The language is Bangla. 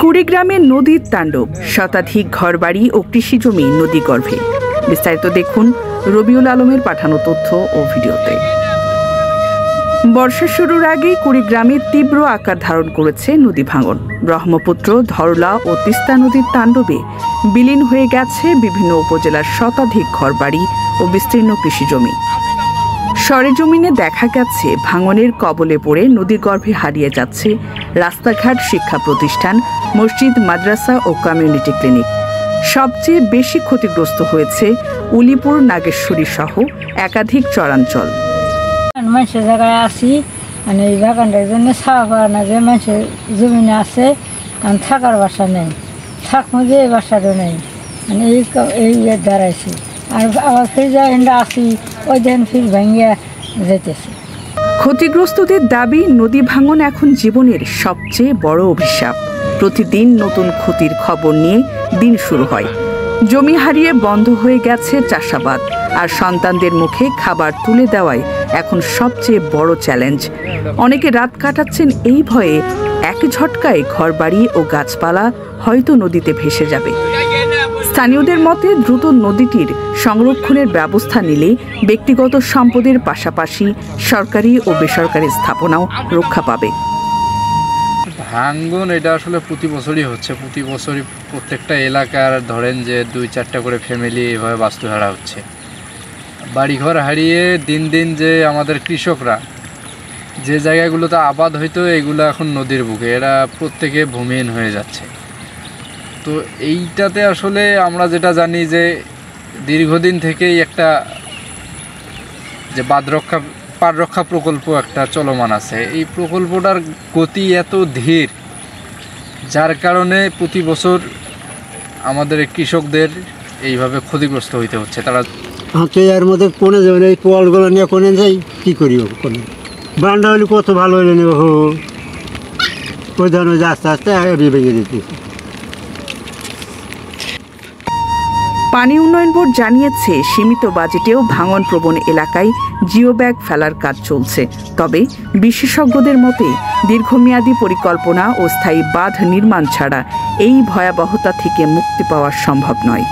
কুড়িগ্রামে নদীর তাণ্ডব, শতাধিক ঘরবাড়ি ও কৃষিজমি নদীগর্ভে। বিস্তারিত দেখুন রবিউল আলমের পাঠানো তথ্য ও ভিডিওতে। বর্ষা শুরুর আগেই কুড়িগ্রামে তীব্র আকার ধারণ করেছে নদী ভাঙন। ব্রহ্মপুত্র, ধরলা ও তিস্তা নদীর তাণ্ডবে বিলীন হয়ে গেছে বিভিন্ন উপজেলার শতাধিক ঘরবাড়ি ও বিস্তীর্ণ কৃষিজমি। সরেজমিনে দেখা গেছে ভাঙনের কবলে পড়ে নদীগর্ভে হারিয়ে যাচ্ছে রাস্তাঘাট, শিক্ষা প্রতিষ্ঠান, মসজিদ, মাদ্রাসা ও কমিউনিটি ক্লিনিক। সবচেয়ে বেশি ক্ষতিগ্রস্ত হয়েছে উলিপুর, নাগেশ্বরী সহ একাধিক চরাঞ্চল। মানুষের জায়গায় আসি, মানে এই বাগানটার জন্য ছাওয়া পাওয়া না, যে মানুষের জমিনে আছে থাকার বাসা নেই, থাকবো যে এই বাসাটা নেই, মানে এই দাঁড়াইছি। আর আবার ফির যাই আসি, ওই দিন ফির ভেঙে যেতেছে। ক্ষতিগ্রস্তদের দাবি, নদী ভাঙন এখন জীবনের সবচেয়ে বড় অভিশাপ। প্রতিদিন নতুন ক্ষতির খবর নিয়ে দিন শুরু হয়। জমি হারিয়ে বন্ধ হয়ে গেছে চাষাবাদ, আর সন্তানদের মুখে খাবার তুলে দেওয়াই এখন সবচেয়ে বড় চ্যালেঞ্জ। অনেকে রাত কাটাচ্ছেন এই ভয়ে এক ঝটকায় ঘরবাড়ি ও গাছপালা হয়তো নদীতে ভেসে যাবে। স্থানীয়দের মতে দ্রুত নদীটির সংরক্ষণের ব্যবস্থা নিলে ব্যক্তিগত সম্পদের পাশাপাশি সরকারি ও বেসরকারি স্থাপনাও রক্ষা পাবে। ভাঙ্গন এটা আসলে প্রতি বছরই হচ্ছে। প্রতি বছরই প্রত্যেকটা এলাকার ধরেন যে 2-4টা করে ফ্যামিলি এভাবে বাস্তুহারা হচ্ছে। বাড়িঘর হারিয়ে দিন দিন যে আমাদের কৃষকরা যে জায়গাগুলোতে আবাদ হইতো এগুলো এখন নদীর বুকে, এরা প্রত্যেকে ভূমিহীন হয়ে যাচ্ছে। তো এইটাতে আসলে আমরা যেটা জানি যে দীর্ঘদিন থেকেই একটা যে পার রক্ষা প্রকল্প একটা চলমান আছে। এই প্রকল্পটার গতি এত ধীর, যার কারণে প্রতি বছর আমাদের কৃষকদের এইভাবে ক্ষতিগ্রস্ত হইতে হচ্ছে। তারা এর মধ্যে কোনে যাবেন, এই পোয়ালগুলো নিয়ে কোনে যাই, কী করি? কোনে বান্ডা হলে কত ভালো হইলে নেব, ওই ধরনের আস্তে আস্তে ভেঙে দিতে। পানি উন্নয়ন বোর্ড জানিয়েছে, সীমিত বাজেটেও ভাঙন প্রবণ এলাকায় জিও ব্যাগ ফেলার কাজ চলছে। তবে বিশেষজ্ঞদের মতে দীর্ঘমেয়াদী পরিকল্পনা ও স্থায়ী বাঁধ নির্মাণ ছাড়া এই ভয়াবহতা থেকে মুক্তি পাওয়া সম্ভব নয়।